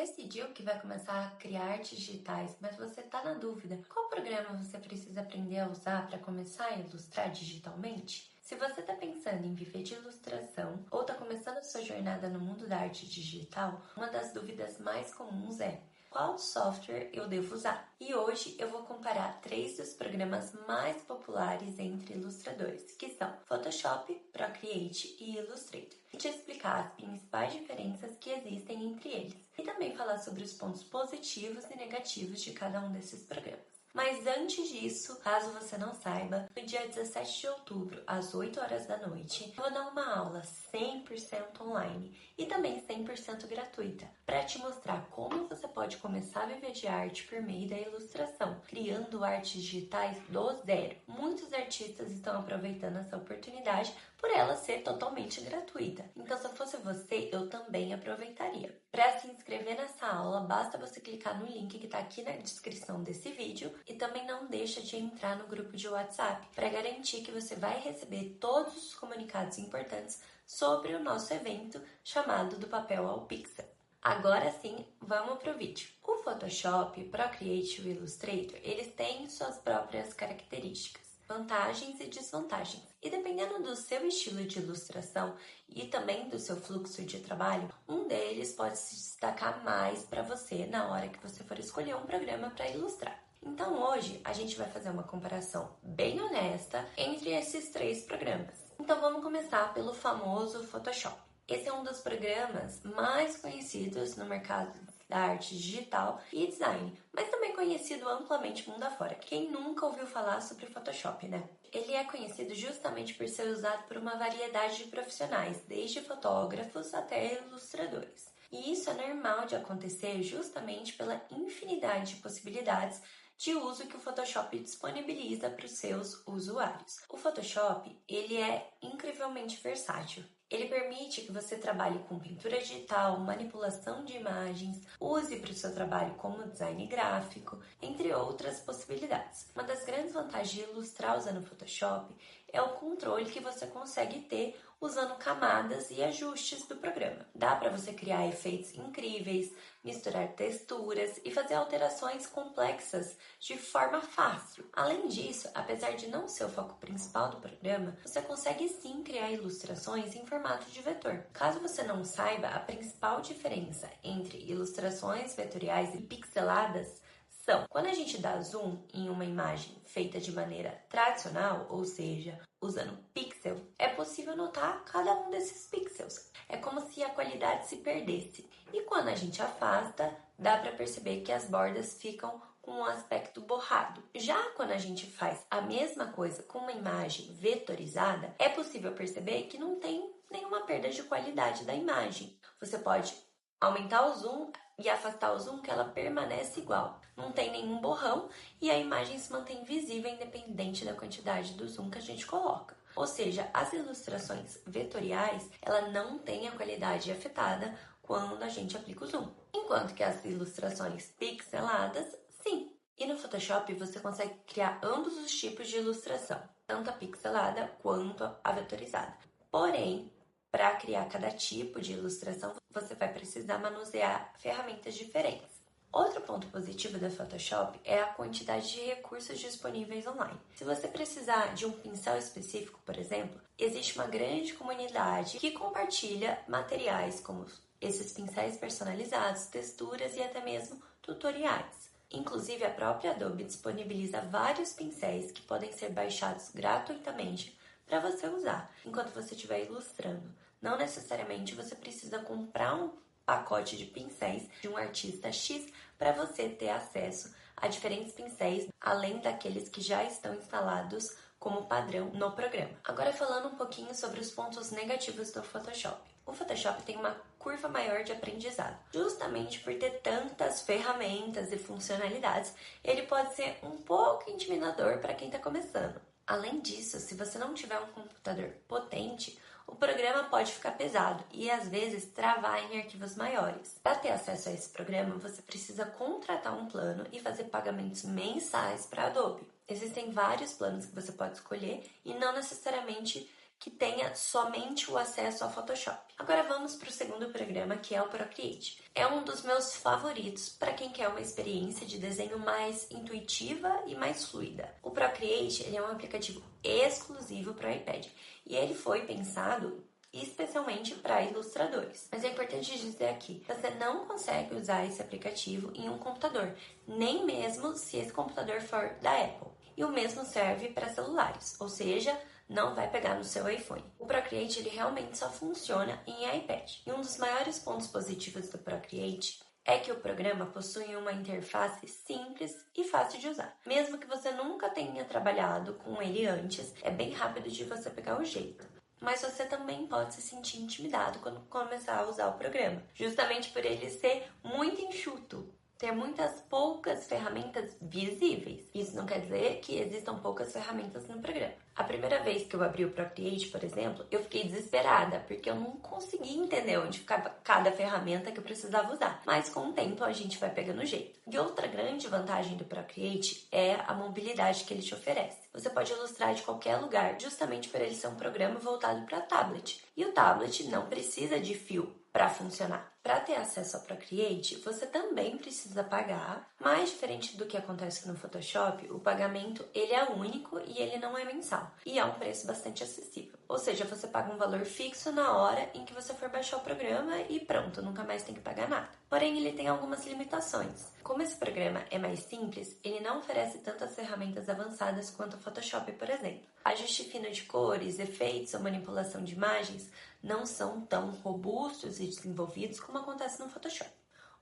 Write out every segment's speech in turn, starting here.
Decidiu que vai começar a criar artes digitais, mas você está na dúvida. Qual programa você precisa aprender a usar para começar a ilustrar digitalmente? Se você está pensando em viver de ilustração ou está começando a sua jornada no mundo da arte digital, uma das dúvidas mais comuns é: qual software eu devo usar? E hoje eu vou comparar 3 dos programas mais populares entre ilustradores, que são Photoshop, Procreate e Illustrator, e te explicar as principais diferenças que existem entre eles, e também falar sobre os pontos positivos e negativos de cada um desses programas. Mas antes disso, caso você não saiba, no dia 17 de outubro, às 8 horas da noite, eu vou dar uma aula 100% online e também 100% gratuita para te mostrar como você pode começar a viver de arte por meio da ilustração, criando artes digitais do zero. Muitos artistas estão aproveitando essa oportunidade por ela ser totalmente gratuita. Então, se eu fosse você, eu também aproveitaria. Para se inscrever nessa aula, basta você clicar no link que está aqui na descrição desse vídeo e também não deixa de entrar no grupo de WhatsApp para garantir que você vai receber todos os comunicados importantes sobre o nosso evento chamado Do Papel ao Pixel. Agora sim, vamos para o vídeo. O Photoshop, Procreate e o Illustrator, eles têm suas próprias características, vantagens e desvantagens. E dependendo do seu estilo de ilustração e também do seu fluxo de trabalho, um deles pode se destacar mais para você na hora que você for escolher um programa para ilustrar. Então hoje a gente vai fazer uma comparação bem honesta entre esses 3 programas. Então vamos começar pelo famoso Photoshop. Esse é um dos programas mais conhecidos no mercado da arte digital e design, mas também conhecido amplamente mundo afora. Quem nunca ouviu falar sobre Photoshop, né? Ele é conhecido justamente por ser usado por uma variedade de profissionais, desde fotógrafos até ilustradores. E isso é normal de acontecer justamente pela infinidade de possibilidades de uso que o Photoshop disponibiliza para os seus usuários. O Photoshop, ele é incrivelmente versátil. Ele permite que você trabalhe com pintura digital, manipulação de imagens, use para o seu trabalho como design gráfico, entre outras possibilidades. Uma das grandes vantagens de ilustrar usando o Photoshop é o controle que você consegue ter usando camadas e ajustes do programa. Dá para você criar efeitos incríveis, misturar texturas e fazer alterações complexas de forma fácil. Além disso, apesar de não ser o foco principal do programa, você consegue sim criar ilustrações em formato de vetor. Caso você não saiba, a principal diferença entre ilustrações vetoriais e pixeladas são: quando a gente dá zoom em uma imagem feita de maneira tradicional, ou seja, usando pixel, é possível notar cada um desses pixels. É como se a qualidade se perdesse. E quando a gente afasta, dá para perceber que as bordas ficam com um aspecto borrado. Já quando a gente faz a mesma coisa com uma imagem vetorizada, é possível perceber que não tem nenhuma perda de qualidade da imagem. Você pode aumentar o zoom e afastar o zoom, que ela permanece igual. Não tem nenhum borrão e a imagem se mantém visível independente da quantidade do zoom que a gente coloca. Ou seja, as ilustrações vetoriais, ela não tem a qualidade afetada quando a gente aplica o zoom. Enquanto que as ilustrações pixeladas, sim. E no Photoshop você consegue criar ambos os tipos de ilustração, tanto a pixelada quanto a vetorizada. Porém, para criar cada tipo de ilustração, você vai precisar manusear ferramentas diferentes. Outro ponto positivo do Photoshop é a quantidade de recursos disponíveis online. Se você precisar de um pincel específico, por exemplo, existe uma grande comunidade que compartilha materiais como esses pincéis personalizados, texturas e até mesmo tutoriais. Inclusive, a própria Adobe disponibiliza vários pincéis que podem ser baixados gratuitamente para você usar enquanto você estiver ilustrando. Não necessariamente você precisa comprar um pacote de pincéis de um artista X para você ter acesso a diferentes pincéis, além daqueles que já estão instalados como padrão no programa. Agora falando um pouquinho sobre os pontos negativos do Photoshop. O Photoshop tem uma curva maior de aprendizado. Justamente por ter tantas ferramentas e funcionalidades, ele pode ser um pouco intimidador para quem está começando. Além disso, se você não tiver um computador potente, o programa pode ficar pesado e às vezes travar em arquivos maiores. Para ter acesso a esse programa, você precisa contratar um plano e fazer pagamentos mensais para a Adobe. Existem vários planos que você pode escolher e não necessariamente que tenha somente o acesso ao Photoshop. Agora vamos para o segundo programa, que é o Procreate. É um dos meus favoritos para quem quer uma experiência de desenho mais intuitiva e mais fluida. O Procreate ele é um aplicativo exclusivo para o iPad e ele foi pensado especialmente para ilustradores. Mas é importante dizer aqui, você não consegue usar esse aplicativo em um computador, nem mesmo se esse computador for da Apple. E o mesmo serve para celulares, ou seja, não vai pegar no seu iPhone. O Procreate ele realmente só funciona em iPad. E um dos maiores pontos positivos do Procreate é que o programa possui uma interface simples e fácil de usar. Mesmo que você nunca tenha trabalhado com ele antes, é bem rápido de você pegar o jeito. Mas você também pode se sentir intimidado quando começar a usar o programa, justamente por ele ser muito enxuto, ter muitas poucas ferramentas visíveis. Isso não quer dizer que existam poucas ferramentas no programa. A primeira vez que eu abri o Procreate, por exemplo, eu fiquei desesperada, porque eu não conseguia entender onde ficava cada ferramenta que eu precisava usar. Mas com o tempo a gente vai pegando jeito. E outra grande vantagem do Procreate é a mobilidade que ele te oferece. Você pode ilustrar de qualquer lugar, justamente por ele ser um programa voltado para tablet. E o tablet não precisa de fio para funcionar. Para ter acesso ao Procreate, você também precisa pagar, mas diferente do que acontece no Photoshop, o pagamento ele é único e ele não é mensal. E é um preço bastante acessível. Ou seja, você paga um valor fixo na hora em que você for baixar o programa e pronto, nunca mais tem que pagar nada. Porém, ele tem algumas limitações. Como esse programa é mais simples, ele não oferece tantas ferramentas avançadas quanto o Photoshop, por exemplo. Ajuste fino de cores, efeitos ou manipulação de imagens não são tão robustos e desenvolvidos como acontece no Photoshop.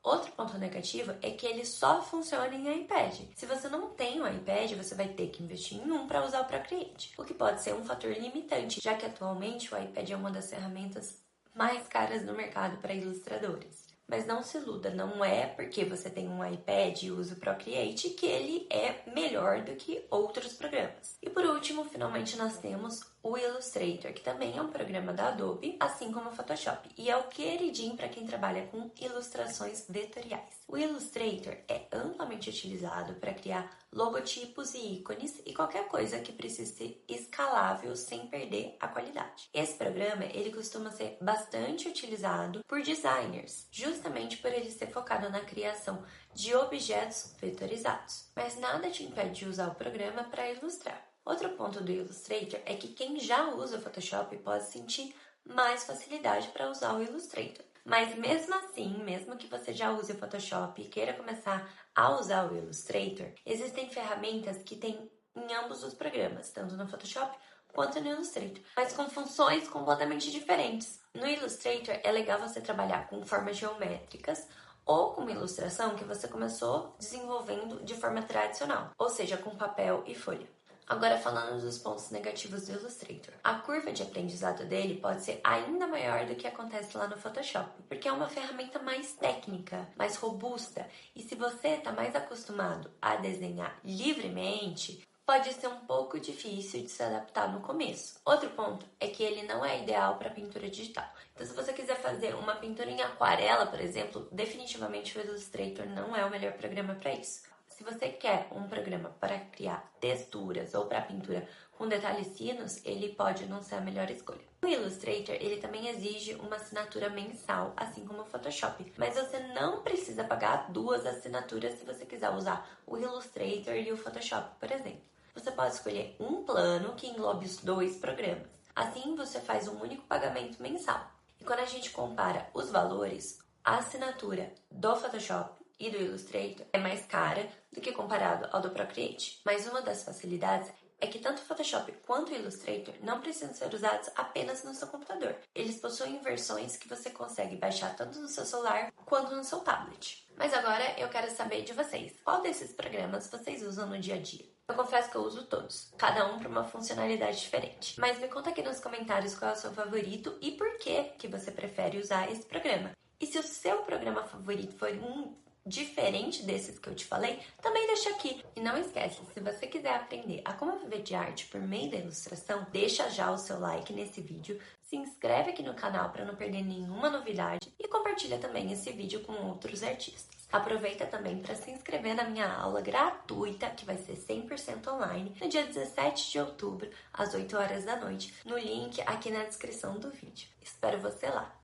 Outro ponto negativo é que ele só funciona em iPad. Se você não tem um iPad, você vai ter que investir em um para usar o Procreate, o que pode ser um fator limitante, já que atualmente o iPad é uma das ferramentas mais caras no mercado para ilustradores. Mas não se iluda, não é porque você tem um iPad e usa o Procreate que ele é melhor do que outros programas. E por último, finalmente nós temos o Illustrator, que também é um programa da Adobe, assim como o Photoshop, e é o queridinho para quem trabalha com ilustrações vetoriais. O Illustrator é amplamente utilizado para criar logotipos e ícones e qualquer coisa que precise ser escalável sem perder a qualidade. Esse programa ele costuma ser bastante utilizado por designers, justamente por ele ser focado na criação de objetos vetorizados. Mas nada te impede de usar o programa para ilustrar. Outro ponto do Illustrator é que quem já usa o Photoshop pode sentir mais facilidade para usar o Illustrator. Mas mesmo assim, mesmo que você já use o Photoshop e queira começar a usar o Illustrator, existem ferramentas que tem em ambos os programas, tanto no Photoshop quanto no Illustrator, mas com funções completamente diferentes. No Illustrator é legal você trabalhar com formas geométricas ou com uma ilustração que você começou desenvolvendo de forma tradicional, ou seja, com papel e folha. Agora falando dos pontos negativos do Illustrator. A curva de aprendizado dele pode ser ainda maior do que acontece lá no Photoshop, porque é uma ferramenta mais técnica, mais robusta, e se você está mais acostumado a desenhar livremente, pode ser um pouco difícil de se adaptar no começo. Outro ponto é que ele não é ideal para pintura digital. Então, se você quiser fazer uma pintura em aquarela, por exemplo, definitivamente o Illustrator não é o melhor programa para isso. Se você quer um programa para criar texturas ou para pintura com detalhes finos, ele pode não ser a melhor escolha. O Illustrator, ele também exige uma assinatura mensal, assim como o Photoshop, mas você não precisa pagar duas assinaturas se você quiser usar o Illustrator e o Photoshop, por exemplo. Você pode escolher um plano que englobe os dois programas. Assim, você faz um único pagamento mensal. E quando a gente compara os valores, a assinatura do Photoshop e do Illustrator é mais cara do que comparado ao do Procreate. Mas uma das facilidades é que tanto o Photoshop quanto o Illustrator não precisam ser usados apenas no seu computador. Eles possuem versões que você consegue baixar tanto no seu celular quanto no seu tablet. Mas agora eu quero saber de vocês. Qual desses programas vocês usam no dia a dia? Eu confesso que eu uso todos, cada um para uma funcionalidade diferente. Mas me conta aqui nos comentários qual é o seu favorito e por que você prefere usar esse programa. E se o seu programa favorito for um diferente desses que eu te falei, também deixa aqui. E não esquece, se você quiser aprender a como viver de arte por meio da ilustração, deixa já o seu like nesse vídeo, se inscreve aqui no canal para não perder nenhuma novidade e compartilha também esse vídeo com outros artistas. Aproveita também para se inscrever na minha aula gratuita, que vai ser 100% online, no dia 17 de outubro, às 8 horas da noite, no link aqui na descrição do vídeo. Espero você lá!